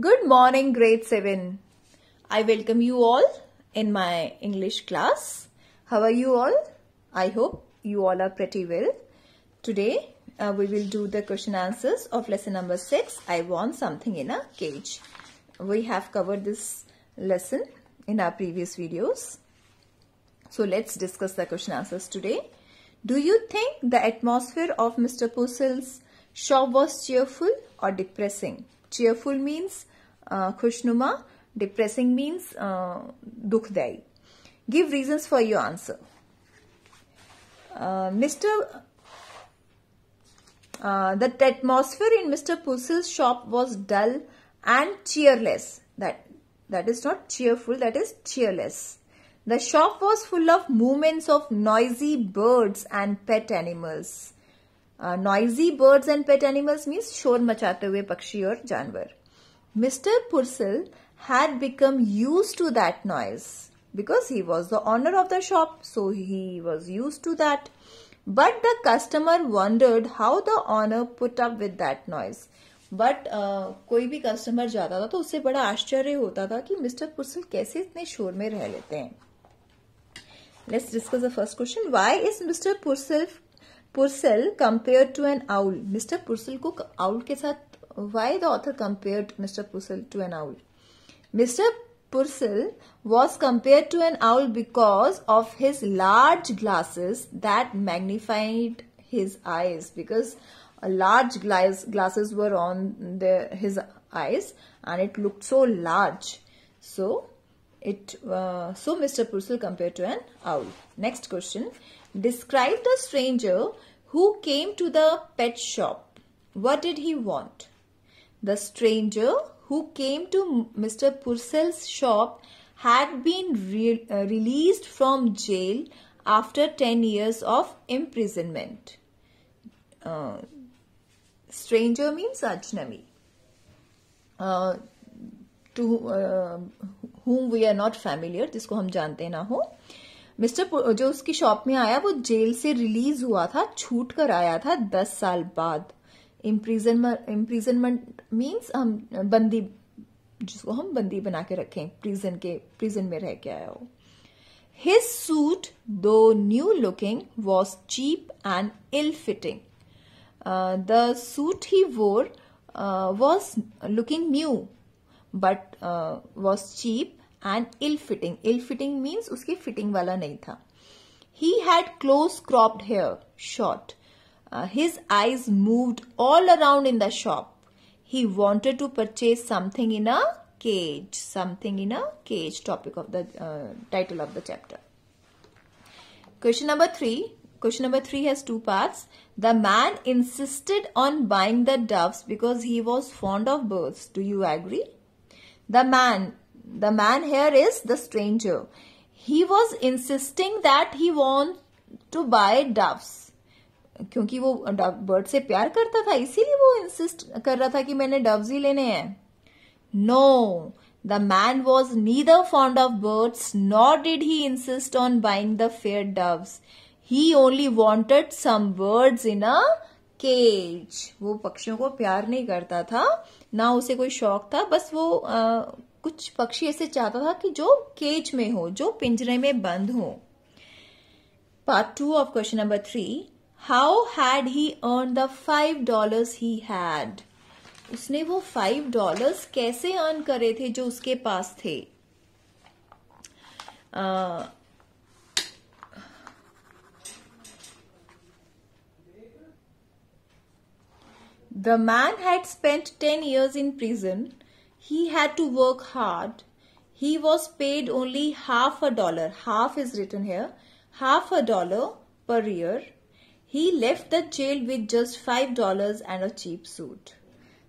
Good morning, grade 7. I welcome you all in my English class. How are you all? I hope you all are pretty well. Today, we will do the question answers of lesson number 6. I want something in a cage. We have covered this lesson in our previous videos. So, let's discuss the question answers today. Do you think the atmosphere of Mr. Puzzle's shop was cheerful or depressing? Cheerful means khushnuमा, depressing means dukhdayi. Give reasons for your answer. The atmosphere in Mr. Puzzle's shop was dull and cheerless. That is not cheerful, that is cheerless. The shop was full of movements of noisy birds and pet animals. Noisy birds and pet animals means शोर मचाते हुए पक्षी और जानवर. Mr. Purcell had become used to that noise because he was the owner of the shop, so he was used to that. But the customer wondered how the owner put up with that noise. But कोई भी customer जाता था तो उससे बड़ा आश्चर्य होता था कि मिस्टर पुर्सेल कैसे इतने शोर में रह लेते हैं. Let's discuss the first question. Why is Mr. Purcell compared to an owl? Mr. Purcell को owl के साथ why the author compared Mr. Purcell to an owl? Mr. Purcell was compared to an owl because of his large glasses that magnified his eyes. Because large glasses were on his eyes and it looked so large. So Mr. Purcell compared to an owl. Next question. Describe the stranger who came to the pet shop. What did he want? The stranger who came to Mr. Purcell's shop had been released from jail after 10 years of imprisonment. Stranger means ajnami. To whom we are not familiar, जिसको हम जानते ना हो. Mister जो उसकी shop में आया वो जेल से रिलीज हुआ था, छूट कर आया था 10 साल बाद. इम्प्रिजनमेंट मीन्स हम बंदी, जिसको हम बंदी बना के रखें, प्रिजन में रह के आया हो. His suit, though new looking, was cheap and ill fitting. The suit he wore was looking new, but was cheap and ill-fitting. Ill-fitting means उसकी fitting वाला नहीं था. He had close cropped hair, short. His eyes moved all around in the shop. He wanted to purchase something in a cage. Something in a cage, topic of the title of the chapter. Question number 3. Question number 3 has 2 parts. The man insisted on buying the doves because he was fond of birds. Do you agree? The man here is the stranger. He was insisting that he wants to buy doves. क्योंकि वो bird से प्यार करता था, इसीलिए वो insist कर रहा था कि मैंने डव्स ही लेने हैं. No, the man was neither fond of birds nor did he insist on buying the fair doves. He only wanted some birds in a cage. वो पक्षियों को प्यार नहीं करता था, ना उसे कोई शौक था, बस वो कुछ पक्षी ऐसे चाहता था कि जो केज में हो, जो पिंजरे में बंद हो. Part 2 of question number 3. How had he earned the $5 he had? उसने वो $5 कैसे अर्न करे थे जो उसके पास थे? The man had spent 10 years in prison. He had to work hard. He was paid only $50. Half is written here. $50 per year. He left the jail with just $5 and a cheap suit.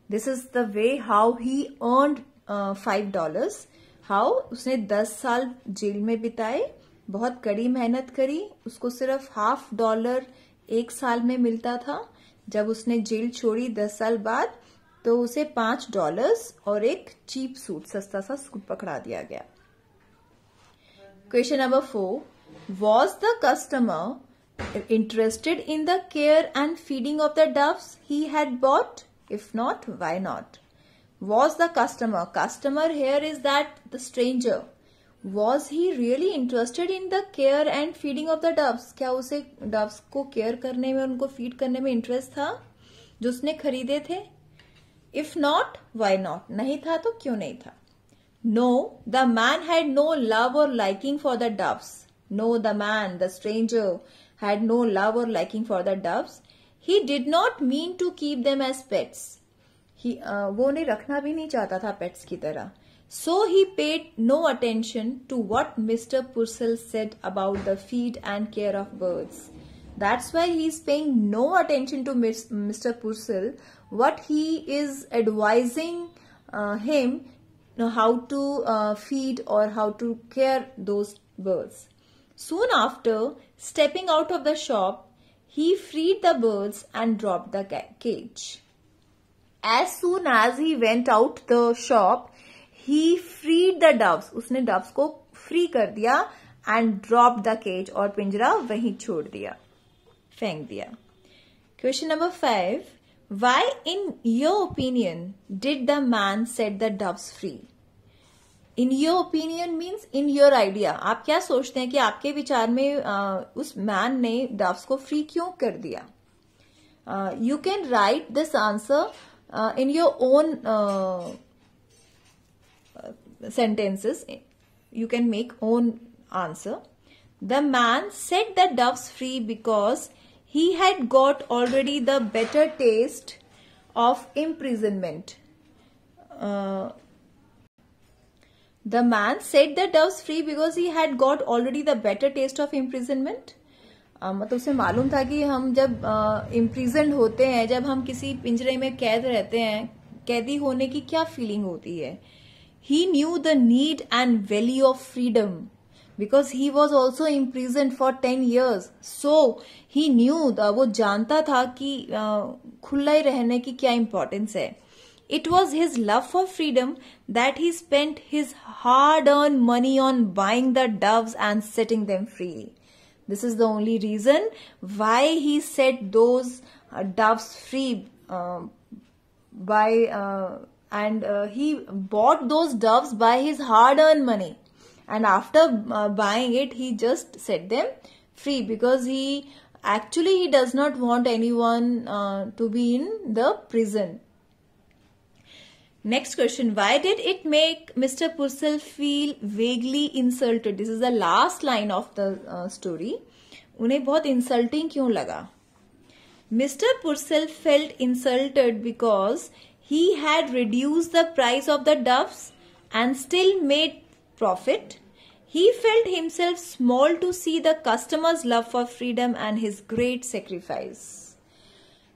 This is the way how he earned $5. How? उसने 10 साल jail में बिताए, बहुत कड़ी मेहनत करी, उसको सिर्फ $50 एक साल में मिलता था. जब उसने जेल छोड़ी 10 साल बाद तो उसे $5 और एक चीप सूट, सस्ता सा सूट पकड़ा दिया गया. Question number 4. Was the customer interested in the care and feeding of the doves he had bought? If not, why not? was the customer. Customer here is that the stranger. Was he really interested in the care and feeding of the doves? क्या उसे doves को care करने में, उनको feed करने में interest था जो उसने खरीदे थे? If not, why not? नहीं था तो क्यों नहीं था? No, the man had no love or liking for the doves. No, the man, the stranger, had no love or liking for the doves. He did not mean to keep them as pets. वो उन्हें रखना भी नहीं चाहता था pets की तरह. So he paid no attention to what Mr. Purcell said about the feed and care of birds. That's why he is paying no attention to Mr. Purcell, what he is advising him how to feed or how to care those birds. Soon after stepping out of the shop, he freed the birds and dropped the cage. As soon as he went out the shop, he freed the doves. उसने doves को free कर दिया and dropped the cage और पिंजरा वहीं छोड़ दिया, फेंक दिया. Question number 5. Why, in your opinion, did the man set the doves free? In your opinion means in your idea. आप क्या सोचते हैं कि आपके विचार में उस man ने doves को free क्यों कर दिया? You can write this answer in your own sentences. You can make own answer. The man set the doves free because he had got already the better taste of imprisonment. The man set the doves free because he had got already the better taste of imprisonment. मतलब उसे मालूम था कि हम जब imprisoned होते हैं, जब हम किसी पिंजरे में कैद रहते हैं, कैदी होने की क्या फीलिंग होती है. He knew the need and value of freedom because he was also imprisoned for 10 years. So he knew, वो जानता था कि खुला ही रहने की क्या importance है. It was his love for freedom that he spent his hard-earned money on buying the doves and setting them free. This is the only reason why he set those doves free and he bought those doves by his hard-earned money. And after buying it, he just set them free because he does not want anyone to be in the prison. Next question. Why did it make Mr. Purcell feel vaguely insulted? This is the last line of the story. उन्हें बहुत insulting क्यों लगा? Mr. Purcell felt insulted because he had reduced the price of the doves and still made profit. He felt himself small to see the customer's love for freedom and his great sacrifice.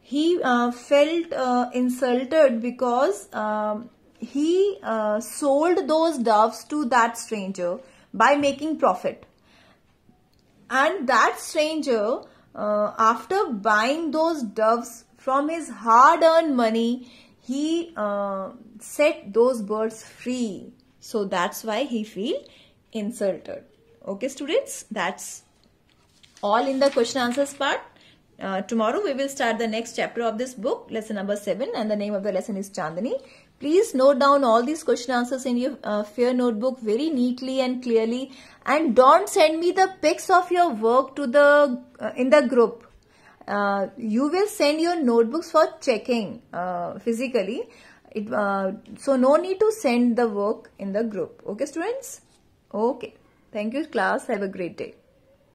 He felt insulted because he sold those doves to that stranger by making profit. And that stranger, after buying those doves from his hard-earned money, he set those birds free. So that's why he feel insulted. Okay, students, that's all in the question answers part. Tomorrow we will start the next chapter of this book, lesson number 7, and the name of the lesson is Chandani. Please note down all these question answers in your fair notebook very neatly and clearly, and don't send me the pics of your work to the in the group. You will send your notebooks for checking physically. So no need to send the work in the group. Okay, students? Okay. Thank you, class. Have a great day.